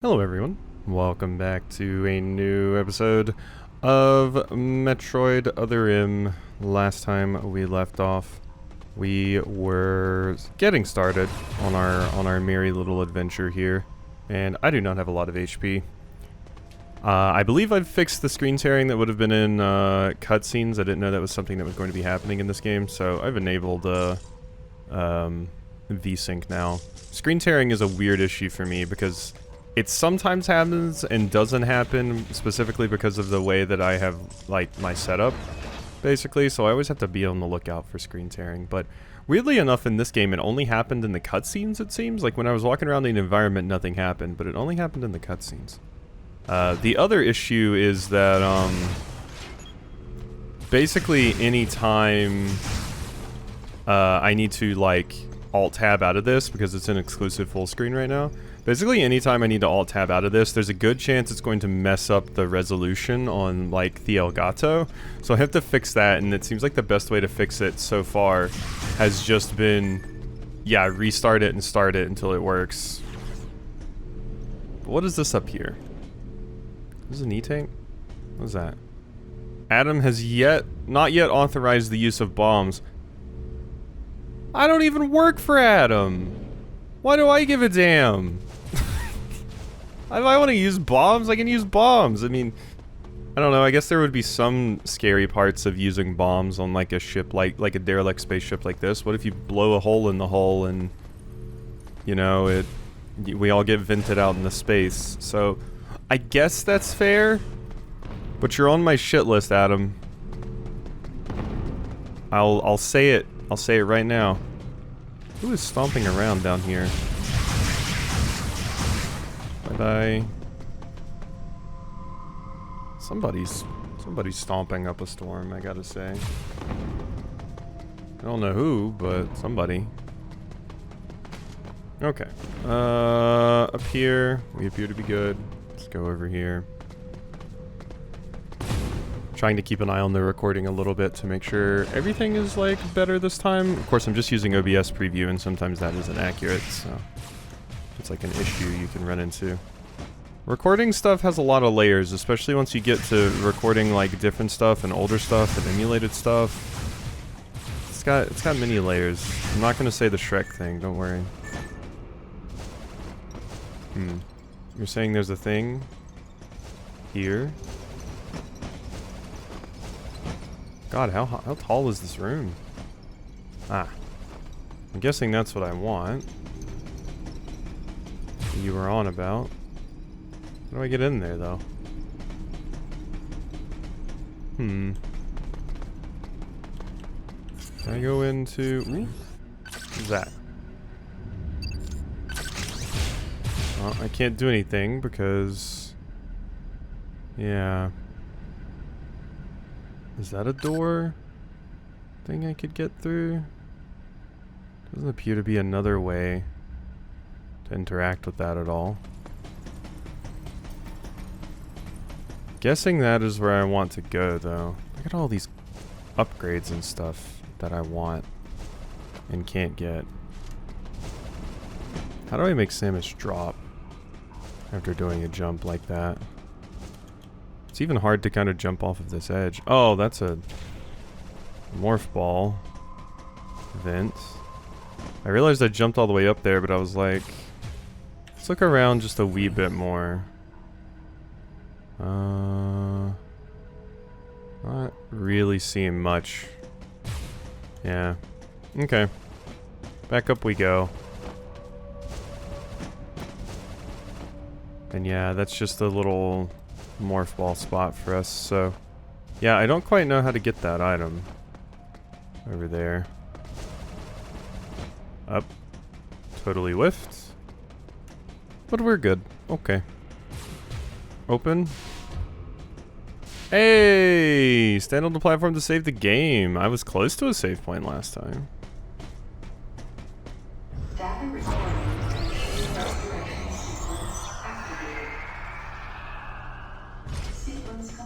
Hello everyone, welcome back to a new episode of Metroid Other M. Last time we left off, we were getting started on our merry little adventure here, and I do not have a lot of HP. I believe I've fixed the screen tearing that would have been in cutscenes. I didn't know that was something that was going to be happening in this game, so I've enabled VSync now. Screen tearing is a weird issue for me because it sometimes happens and doesn't happen specifically because of the way that I have, like, my setup, basically, so I always have to be on the lookout for screen tearing. But weirdly enough, in this game, it only happened in the cutscenes, it seems. Like, when I was walking around the environment, nothing happened, but it only happened in the cutscenes. The other issue is that, basically any time I need to, like, Alt-Tab out of this, because it's an exclusive full screen right now. Basically, anytime I need to Alt-Tab out of this, there's a good chance it's going to mess up the resolution on, like, the Elgato. So I have to fix that, and it seems like the best way to fix it so far has just been, yeah, restart it and start it until it works. But what is this up here? This is an E-tank? What is that? Adam has not yet authorized the use of bombs. I don't even work for Adam. Why do I give a damn? If I want to use bombs, I can use bombs. I mean, I don't know. I guess there would be some scary parts of using bombs on like a ship, like a derelict spaceship like this. What if you blow a hole in the hull and, you know, we all get vented out into space? So, I guess that's fair. But you're on my shit list, Adam. I'll say it. I'll say it right now. Who is stomping around down here? Bye-bye. Somebody's stomping up a storm, I gotta say. I don't know who, but somebody. Okay. Up here, we appear to be good. Let's go over here. Trying to keep an eye on the recording a little bit to make sure everything is, like, better this time. Of course, I'm just using OBS preview, and sometimes that isn't accurate, so it's like an issue you can run into. Recording stuff has a lot of layers, especially once you get to recording, like, different stuff and older stuff and emulated stuff. It's got many layers. I'm not gonna say the Shrek thing, don't worry. You're saying there's a thing here? God, how tall is this room? Ah. I'm guessing that's what I want. You were on about. How do I get in there, though? Can I go into... Ooh. What's that? Well, I can't do anything because... Yeah... Is that a door thing I could get through? Doesn't appear to be another way to interact with that at all. Guessing that is where I want to go, though. Look at all these upgrades and stuff that I want and can't get. How do I make Samus drop after doing a jump like that? It's even hard to kind of jump off of this edge. Oh, that's a morph ball vent. I realized I jumped all the way up there, but I was like, let's look around just a wee bit more. Not really seeing much. Yeah. Okay. Back up we go. And yeah, that's just a little morph ball spot for us, so yeah, I don't quite know how to get that item over there. Up. Totally whiffed. But we're good. Okay. Open. Hey! Stand on the platform to save the game. I was close to a save point last time.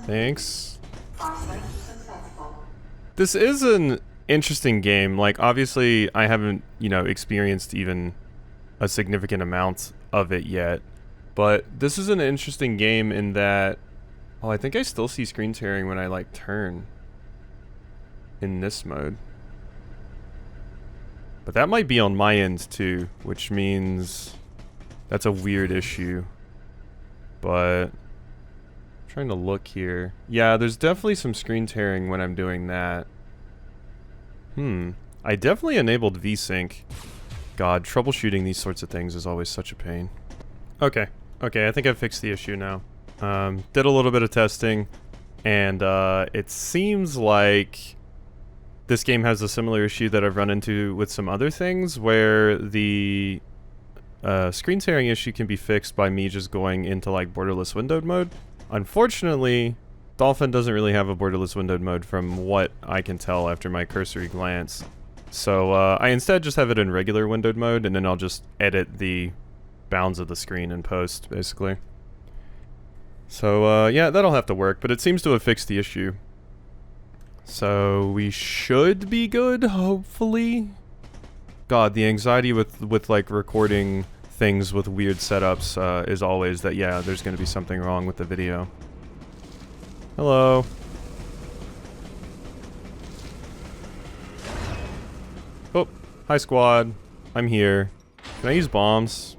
Thanks. This is an interesting game. Like, obviously, I haven't, you know, experienced even a significant amount of it yet. But this is an interesting game in that... Oh, I think I still see screen tearing when I, like, turn. In this mode. But that might be on my end, too. Which means... That's a weird issue. But... I'm trying to look here. Yeah, there's definitely some screen tearing when I'm doing that. I definitely enabled VSync. God, troubleshooting these sorts of things is always such a pain. Okay. Okay, I think I've fixed the issue now. Did a little bit of testing, and it seems like this game has a similar issue that I've run into with some other things, where the screen tearing issue can be fixed by me just going into like borderless windowed mode. Unfortunately, Dolphin doesn't really have a borderless windowed mode from what I can tell after my cursory glance. So I instead just have it in regular windowed mode, and then I'll just edit the bounds of the screen in post, basically. So yeah, that'll have to work, but it seems to have fixed the issue. So we should be good, hopefully. God, the anxiety with like recording things with weird setups is always that, yeah, there's gonna be something wrong with the video. Hello. Oh, hi squad. I'm here. Can I use bombs?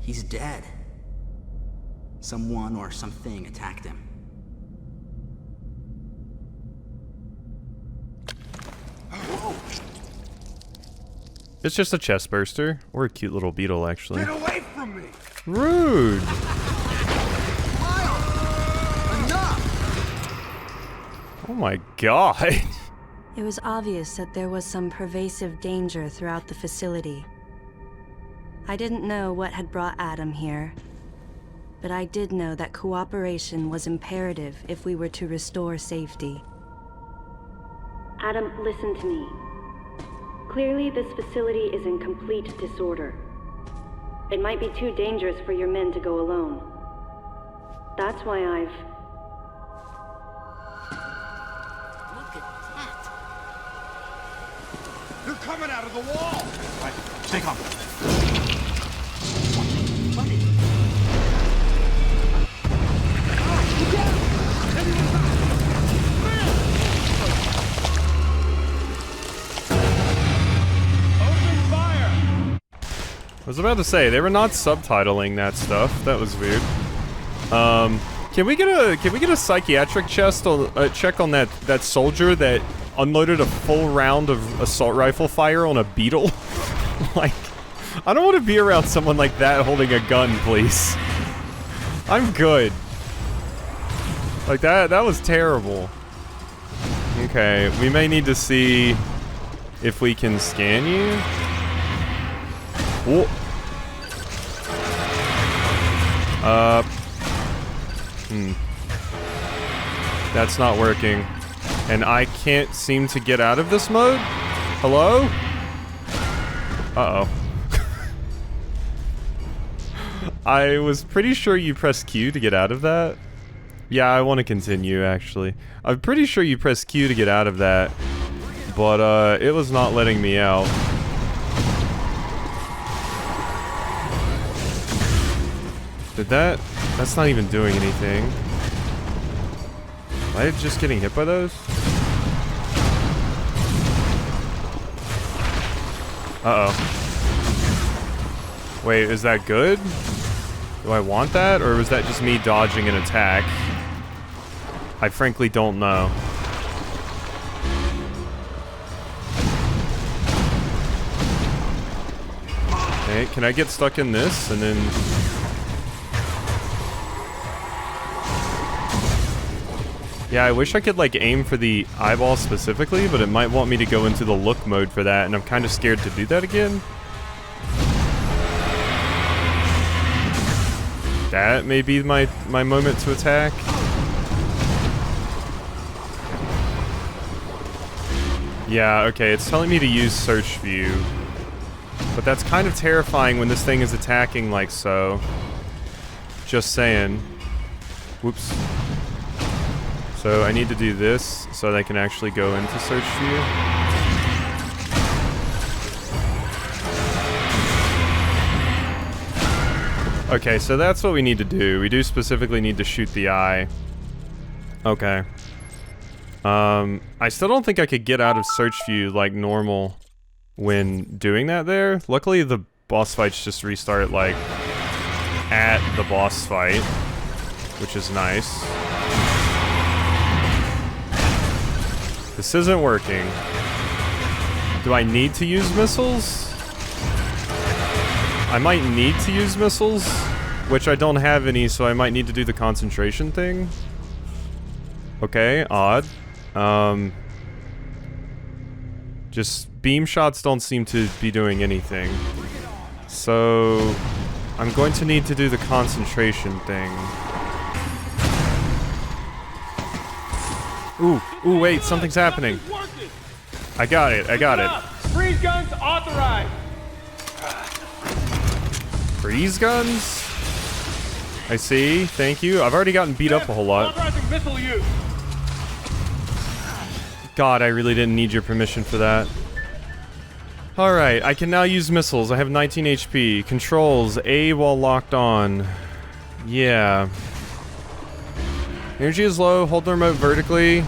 He's dead. Someone or something attacked him. It's just a chest burster, or a cute little beetle, actually. Get away from me! Rude! Oh my god! It was obvious that there was some pervasive danger throughout the facility. I didn't know what had brought Adam here, but I did know that cooperation was imperative if we were to restore safety. Adam, listen to me. Clearly, this facility is in complete disorder. It might be too dangerous for your men to go alone. That's why I've... Look at that. They're coming out of the wall! Right, stay calm. I was about to say, they were not subtitling that stuff. That was weird. Can we get a psychiatric check on that soldier that unloaded a full round of assault rifle fire on a beetle? Like, I don't want to be around someone like that holding a gun, please. I'm good. Like, that was terrible. Okay, we may need to see if we can scan you. Whoa. That's not working. And I can't seem to get out of this mode? Hello? Uh-oh. I was pretty sure you pressed Q to get out of that. Yeah, I want to continue, actually. I'm pretty sure you pressed Q to get out of that. But, it was not letting me out. Did that? That's not even doing anything. Am I just getting hit by those? Uh-oh. Wait, is that good? Do I want that? Or was that just me dodging an attack? I frankly don't know. Okay, can I get stuck in this and then... Yeah, I wish I could, like, aim for the eyeball specifically, but it might want me to go into the look mode for that, and I'm kind of scared to do that again. That may be my moment to attack. Yeah, okay, it's telling me to use search view. But that's kind of terrifying when this thing is attacking like so. Just saying. Whoops. So I need to do this so that I can actually go into search view. Okay, so that's what we need to do. We do specifically need to shoot the eye. Okay. I still don't think I could get out of search view like normal when doing that there. Luckily the boss fights just restart like at the boss fight, which is nice. This isn't working. Do I need to use missiles? I might need to use missiles, which I don't have any, so I might need to do the concentration thing. Okay, odd. Just beam shots don't seem to be doing anything. So I'm going to need to do the concentration thing. Ooh, wait, something's happening. I got it. Freeze guns authorized. Freeze guns? I see, thank you. I've already gotten beat up a whole lot. Authorizing missile use. God, I really didn't need your permission for that. Alright, I can now use missiles. I have 19 HP. Controls, A while locked on. Yeah. Energy is low, hold the remote vertically,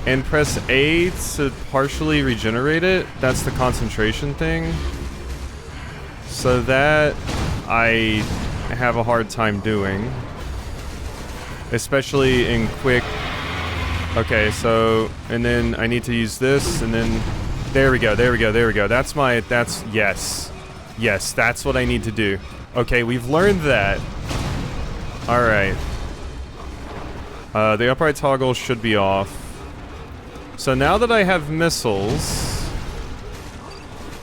and press A to partially regenerate it. That's the concentration thing. So that I have a hard time doing. Especially in quick... Okay, so, and then I need to use this, and then... There we go. That's yes. Yes, that's what I need to do. Okay, we've learned that. Alright. The upright toggle should be off. So now that I have missiles,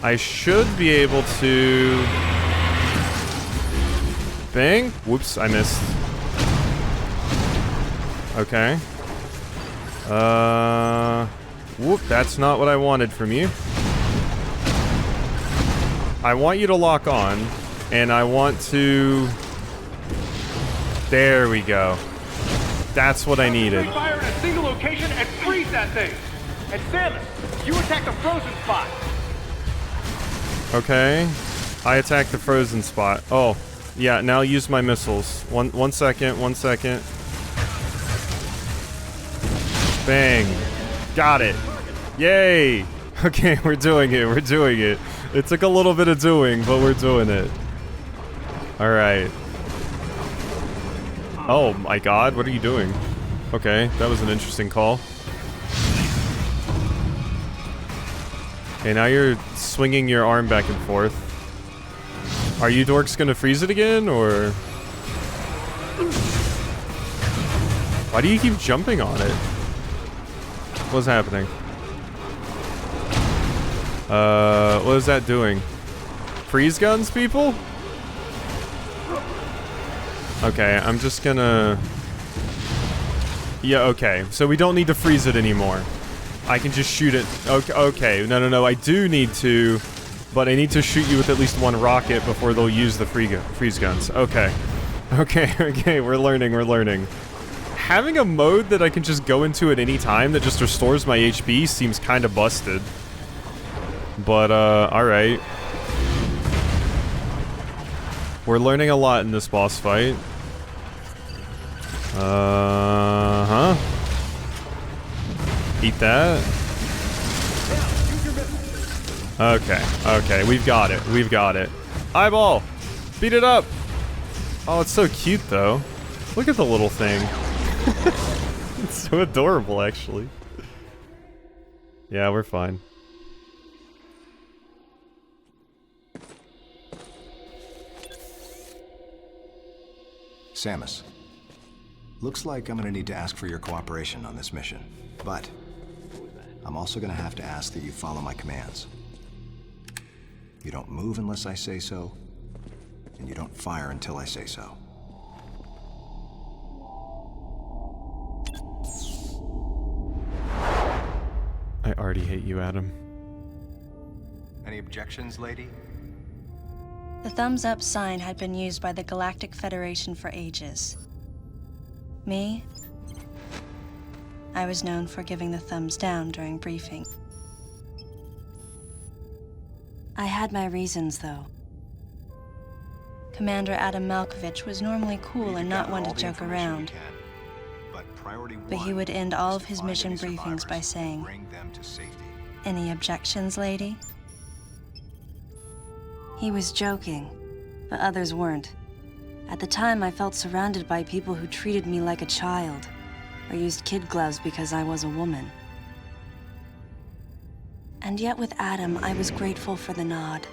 I should be able to... Bang! Whoops, I missed. Okay. Whoop, that's not what I wanted from you. I want you to lock on, and I want to... There we go. That's what I needed. Fire in a single location and freeze that thing. And Samus, you attack the frozen spot. Okay. I attack the frozen spot. Oh, yeah, now use my missiles. One second. Bang. Got it. Yay! Okay, we're doing it. It took a little bit of doing, but we're doing it. Alright. Oh my god, what are you doing? Okay, that was an interesting call. Okay, now you're swinging your arm back and forth. Are you dorks gonna freeze it again, or...? Why do you keep jumping on it? What's happening? What is that doing? Freeze guns, people? Okay, I'm just gonna... Yeah, okay. So we don't need to freeze it anymore. I can just shoot it. Okay. No. I do need to, but I need to shoot you with at least one rocket before they'll use the freeze guns. Okay. Okay, we're learning. Having a mode that I can just go into at any time that just restores my HP seems kind of busted. But, alright. We're learning a lot in this boss fight. Eat that. Okay, we've got it. Eyeball! Beat it up! Oh, it's so cute, though. Look at the little thing. It's so adorable, actually. Yeah, we're fine. Samus, looks like I'm gonna need to ask for your cooperation on this mission, but I'm also gonna have to ask that you follow my commands. You don't move unless I say so, and you don't fire until I say so. I already hate you, Adam. Any objections, lady? The thumbs up sign had been used by the Galactic Federation for ages. Me? I was known for giving the thumbs down during briefing. I had my reasons, though. Commander Adam Malkovich was normally cool and not one to joke around, but he would end all of his mission briefings by saying, "Any objections, lady?" He was joking, but others weren't. At the time, I felt surrounded by people who treated me like a child, or used kid gloves because I was a woman. And yet with Adam, I was grateful for the nod.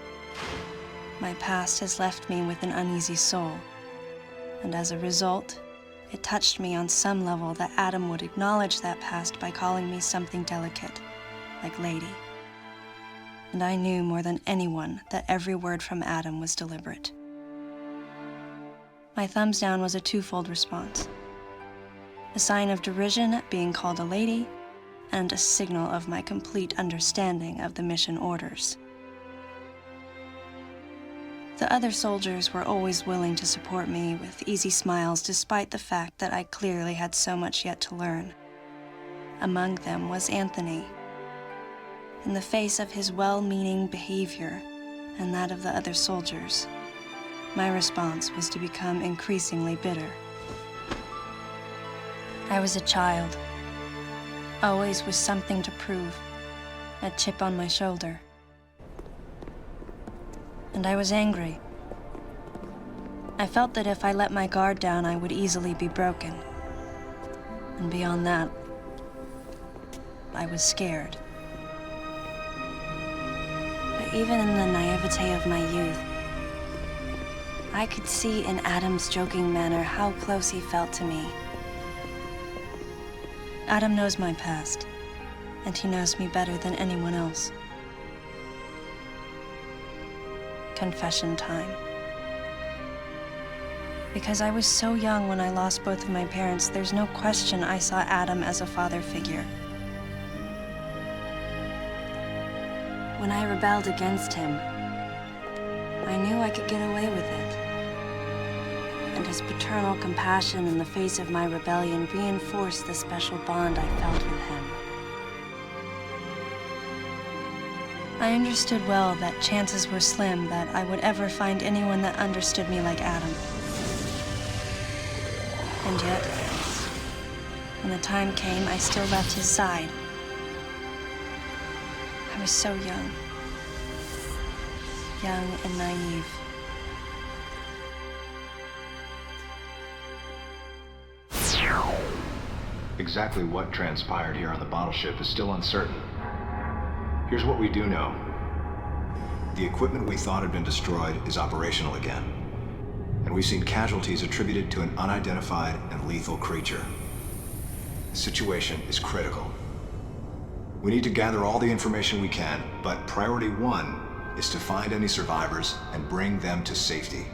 My past has left me with an uneasy soul, and as a result, it touched me on some level that Adam would acknowledge that past by calling me something delicate, like lady. And I knew more than anyone that every word from Adam was deliberate. My thumbs down was a twofold response. A sign of derision at being called a lady, and a signal of my complete understanding of the mission orders. The other soldiers were always willing to support me with easy smiles despite the fact that I clearly had so much yet to learn. Among them was Anthony. In the face of his well-meaning behavior and that of the other soldiers, my response was to become increasingly bitter. I was a child, always with something to prove, a chip on my shoulder. And I was angry. I felt that if I let my guard down, I would easily be broken. And beyond that, I was scared. But even in the naivete of my youth, I could see in Adam's joking manner how close he felt to me. Adam knows my past, and he knows me better than anyone else. Confession time. Because I was so young when I lost both of my parents, there's no question I saw Adam as a father figure. When I rebelled against him, I knew I could get away with it. And his paternal compassion in the face of my rebellion reinforced the special bond I felt with him. I understood well that chances were slim that I would ever find anyone that understood me like Adam. And yet, when the time came, I still left his side. I was so young and naive. Exactly what transpired here on the bottle ship is still uncertain. Here's what we do know. The equipment we thought had been destroyed is operational again. And we've seen casualties attributed to an unidentified and lethal creature. The situation is critical. We need to gather all the information we can, but priority one is to find any survivors and bring them to safety.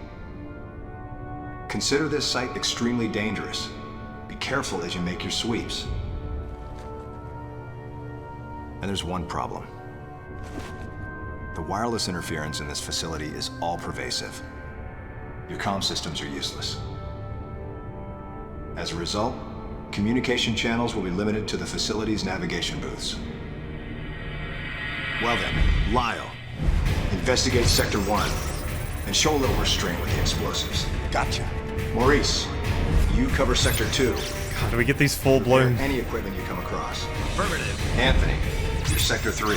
Consider this site extremely dangerous. Be careful as you make your sweeps. And there's one problem. The wireless interference in this facility is all-pervasive. Your comm systems are useless. As a result, communication channels will be limited to the facility's navigation booths. Well then, Lyle, investigate Sector 1 and show a little restraint with the explosives. Gotcha. Maurice, you cover Sector 2. God, do we get these full-blown... Any equipment you come across. Affirmative. Anthony, you're Sector 3.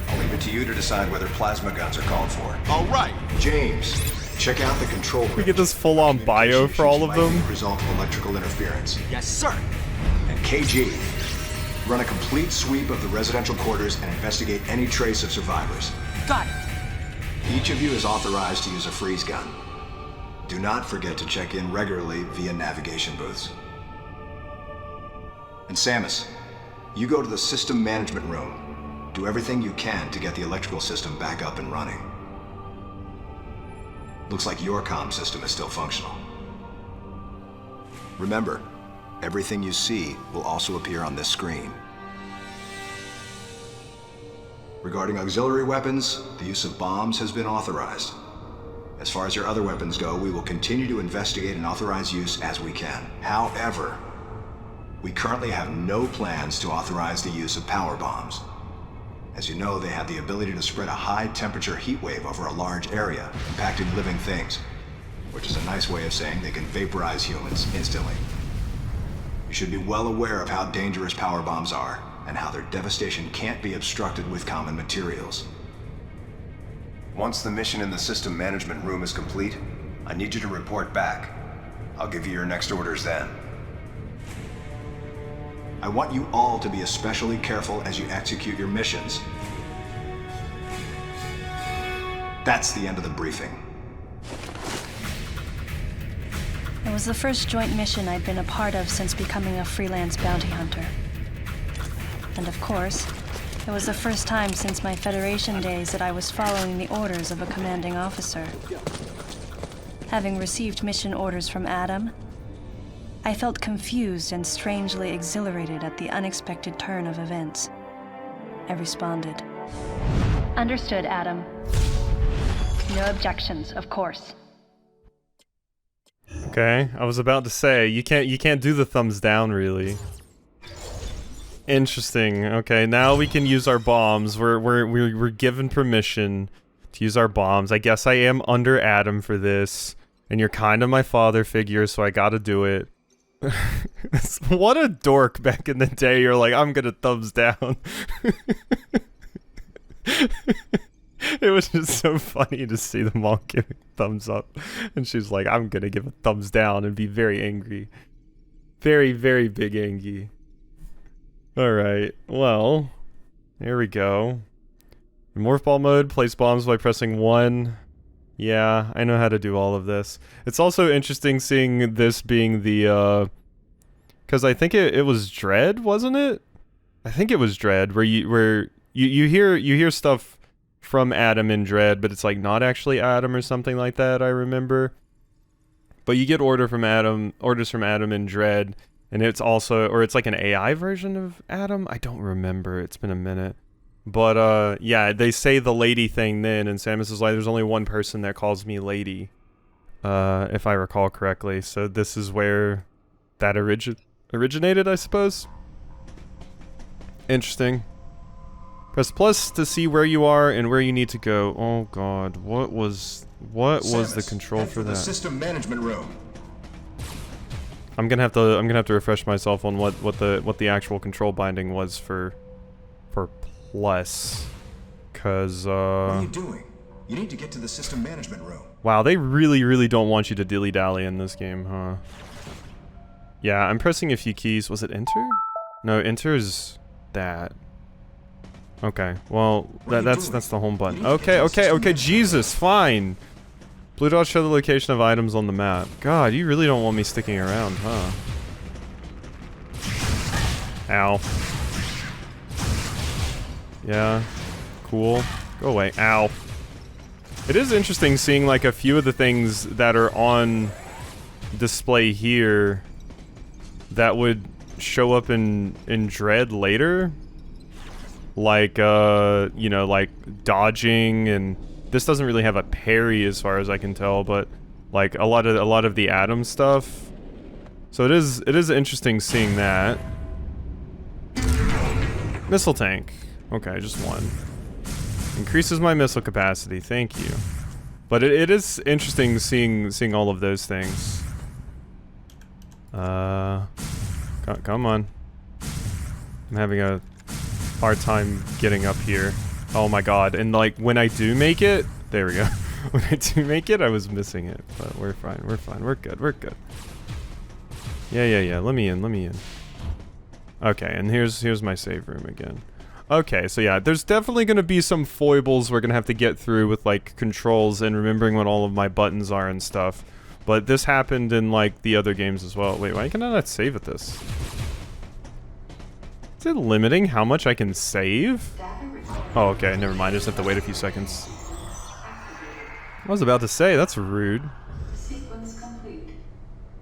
I'll leave it to you to decide whether plasma guns are called for. All right. James, check out the control room. We get this full-on bio for all of them. Result of electrical interference. Yes, sir. And KG, run a complete sweep of the residential quarters and investigate any trace of survivors. Got it. Each of you is authorized to use a freeze gun. Do not forget to check in regularly via navigation booths. And Samus, you go to the system management room. Do everything you can to get the electrical system back up and running. Looks like your comm system is still functional. Remember, everything you see will also appear on this screen. Regarding auxiliary weapons, the use of bombs has been authorized. As far as your other weapons go, we will continue to investigate and authorize use as we can. However, We currently have no plans to authorize the use of power bombs. As you know, they have the ability to spread a high-temperature heat wave over a large area, impacting living things, which is a nice way of saying they can vaporize humans instantly. You should be well aware of how dangerous power bombs are, and how their devastation can't be obstructed with common materials. Once the mission in the system management room is complete, I need you to report back. I'll give you your next orders then. I want you all to be especially careful as you execute your missions. That's the end of the briefing. It was the first joint mission I'd been a part of since becoming a freelance bounty hunter. And of course, it was the first time since my Federation days that I was following the orders of a commanding officer. Having received mission orders from Adam, I felt confused and strangely exhilarated at the unexpected turn of events. I responded. Understood, Adam. No objections, of course. Okay, I was about to say, you can't do the thumbs down, really. Interesting. Okay, now we can use our bombs. We're given permission to use our bombs. I guess I am under Adam for this, and you're kind of my father figure, so I gotta do it. What a dork back in the day. You're like, I'm gonna thumbs down. It was just so funny to see them all giving thumbs up, and she's like, I'm gonna give a thumbs down and be very angry. Very, very big angry. Alright, well, here we go. In morph ball mode, place bombs by pressing 1. Yeah, I know how to do all of this. It's also interesting seeing this being the, because I think it was Dread, wasn't it? I think it was Dread, where you hear stuff from Adam in Dread, but it's like not actually Adam or something like that, I remember. But you get orders from Adam in Dread, and it's also, or it's like an AI version of Adam? I don't remember, it's been a minute. But, yeah, they say the lady thing then, and Samus is like, there's only one person that calls me lady. If I recall correctly. So this is where that originated, I suppose? Interesting. Press plus to see where you are and where you need to go. Oh god, what was the control for that? The system management room. I'm gonna have to refresh myself on what the actual control binding was for plus, cause What are you doing? You need to get to the system management room. Wow, they really don't want you to dilly-dally in this game, huh? Yeah, I'm pressing a few keys. Was it enter? No, enter is that. Okay, well, that's the home button. Okay, Jesus, fine. Blue dots show the location of items on the map. God, you really don't want me sticking around, huh? Ow. Yeah, cool. Go away. Ow. It is interesting seeing like a few of the things that are on display here that would show up in Dread later. Like, you know, like dodging, and this doesn't really have a parry as far as I can tell, but like a lot of the Atom stuff. So it is interesting seeing that. Missile tank. Okay, just one. Increases my missile capacity, thank you. But it is interesting seeing all of those things. Come on. I'm having a hard time getting up here. Oh my god, and like when I do make it, there we go. When I do make it, I was missing it, but we're fine, we're good. Yeah, let me in. Okay, and here's my save room again. Okay, so yeah, there's definitely gonna be some foibles we're gonna have to get through with like controls and remembering what all of my buttons are and stuff. But this happened in like the other games as well. Wait, why can I not save at this? Is it limiting how much I can save? Oh, okay, never mind. I just have to wait a few seconds. I was about to say, that's rude. Sequence complete.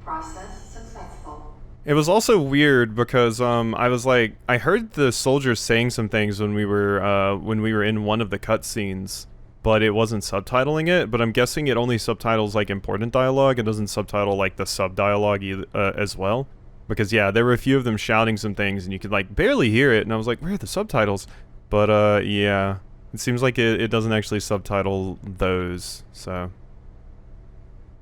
Process successful. It was also weird because I was like, I heard the soldiers saying some things when we were in one of the cutscenes, but it wasn't subtitling it. But I'm guessing it only subtitles like important dialogue. It doesn't subtitle like the sub dialogue as well. Because yeah, there were a few of them shouting some things and you could like barely hear it, and I was like, where are the subtitles? But yeah, it seems like it doesn't actually subtitle those, so.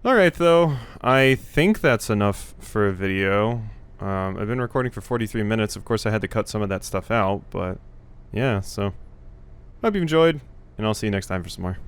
Alright though, I think that's enough for a video. I've been recording for 43 minutes, of course I had to cut some of that stuff out, but yeah, so. Hope you enjoyed, and I'll see you next time for some more.